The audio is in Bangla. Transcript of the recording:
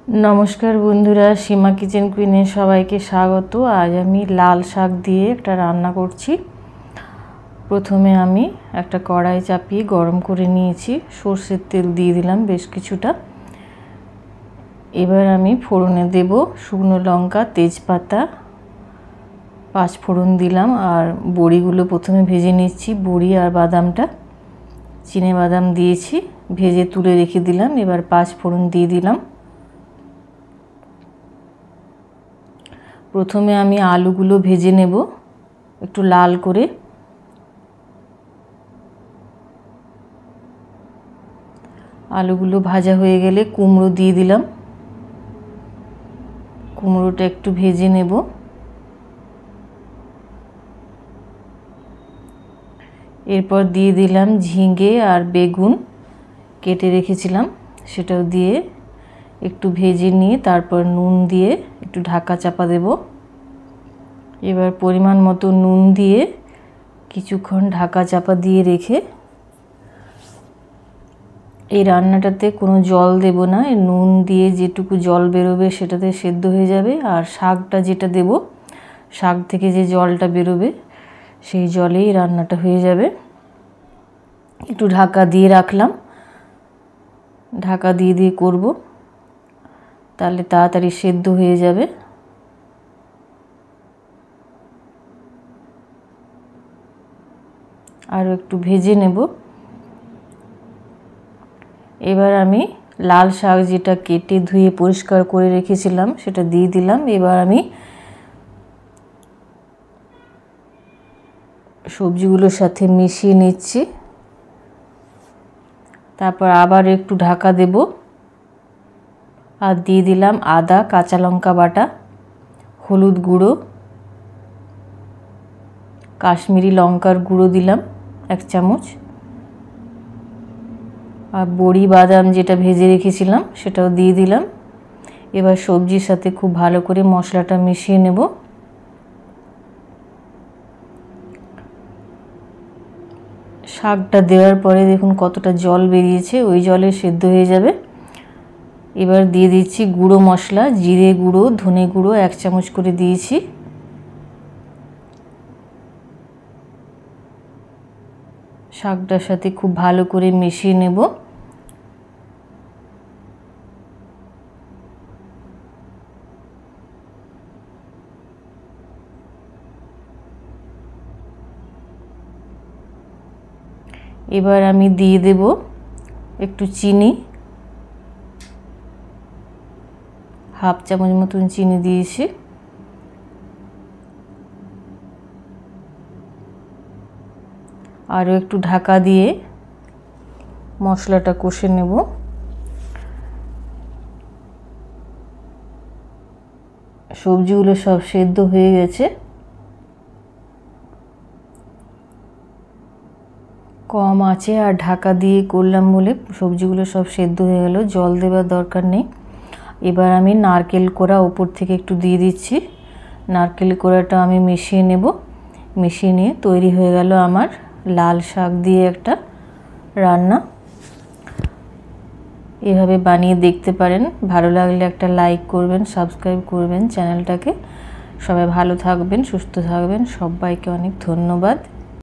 नमस्कार बंधुरा सीमा किचेन कुइने सबाइके स्वागत। आज आमी लाल शाक दिए एक रान्ना करछि। प्रथमे आमी एक कड़ाई चापिए गरम करे निएछि, सर्षेर तेल दिए दिलाम बेश किछुटा। एबार आमी फोड़ने देब शुकनो लंका, तेजपाता, पाँच फोड़न दिलाम और बड़ीगुलो प्रथमे भेजे निচ্ছি। बड़ी और बादामटा चीने बादाम दिएछि, भेजे तुले रेखे दिलाम। एबार पाँच फोड़न दिए दिलाम। प्रथमे आमी आलूगुलो भेजे नेब एकटू लाल करे। आलूगुलो भाजा हो गेले कुमड़ो दिए दिलाम। कुमड़ोटा एकटू भेजे नेब। एरपर दिए दिलाम झिंगे और बेगुन केटे रेखेছিলাম, সেটাও দিয়ে একটু ভেজে নিয়ে তারপর নুন দিয়ে একটু ঢাকা চাপা দেব। এবার পরিমাণ মতো নুন দিয়ে কিছুক্ষণ ঢাকা চাপা দিয়ে রেখে এই রান্নাটাতে কোনো জল দেব না। এই নুন দিয়ে যেটুকু জল বেরোবে সেটাতে সেদ্ধ হয়ে যাবে। আর শাকটা যেটা দেব, শাক থেকে যে জলটা বেরোবে সেই জলেই রান্নাটা হয়ে যাবে। একটু ঢাকা দিয়ে রাখলাম। ঢাকা দিয়ে দিয়ে করব, তাহলে তাড়াতাড়ি সেদ্ধ হয়ে যাবে। আর একটু ভেজে নেব। এবার আমি লাল শাক যেটা কেটে ধুয়ে পরিষ্কার করে রেখেছিলাম সেটা দিয়ে দিলাম। এবার আমি সবজিগুলোর সাথে মিশিয়ে নিচ্ছি। তারপর আবার একটু ঢাকা দেব আর দিয়ে দিলাম আদা, কাঁচা লঙ্কা বাটা, হলুদ গুঁড়ো, কাশ্মীরি লঙ্কার গুঁড়ো দিলাম এক চামচ, আর বড়ি বাদাম যেটা ভেজে রেখেছিলাম সেটাও দিয়ে দিলাম। এবার সবজির সাথে খুব ভালো করে মশলাটা মিশিয়ে নেব। শাকটা দেওয়ার পরে দেখুন কতটা জল বেরিয়েছে, ওই জলে সেদ্ধ হয়ে যাবে। এবার দিয়ে দিচ্ছি গুঁড়ো মশলা, জিরে গুঁড়ো, ধনে গুঁড়ো এক চামচ করে দিয়েছি। শাকটার সাথে খুব ভালো করে মিশিয়ে নেব। এবার আমি দিয়ে দেব একটু চিনি, হাফ চামচ মতন চিনি দিয়েছি। আরও একটু ঢাকা দিয়ে মশলাটা কষে নেব। সবজিগুলো সব সেদ্ধ হয়ে গেছে। কম আঁচে আর ঢাকা দিয়ে করলাম বলে সবজিগুলো সব সেদ্ধ হয়ে গেল, জল দেওয়ার দরকার নেই। এবার আমি নারকেল কোড়া উপর থেকে একটু দিয়ে দিচ্ছি। নারকেল কোড়াটা আমি মিশিয়ে নেব। মিশিয়ে নিয়ে তৈরি হয়ে গেল আমার লাল শাক দিয়ে একটা রান্না। এভাবে বানিয়ে দেখতে পারেন। ভালো লাগলে একটা লাইক করবেন, সাবস্ক্রাইব করবেন চ্যানেলটাকে। সবাই ভালো থাকবেন, সুস্থ থাকবেন। সবাইকে অনেক ধন্যবাদ।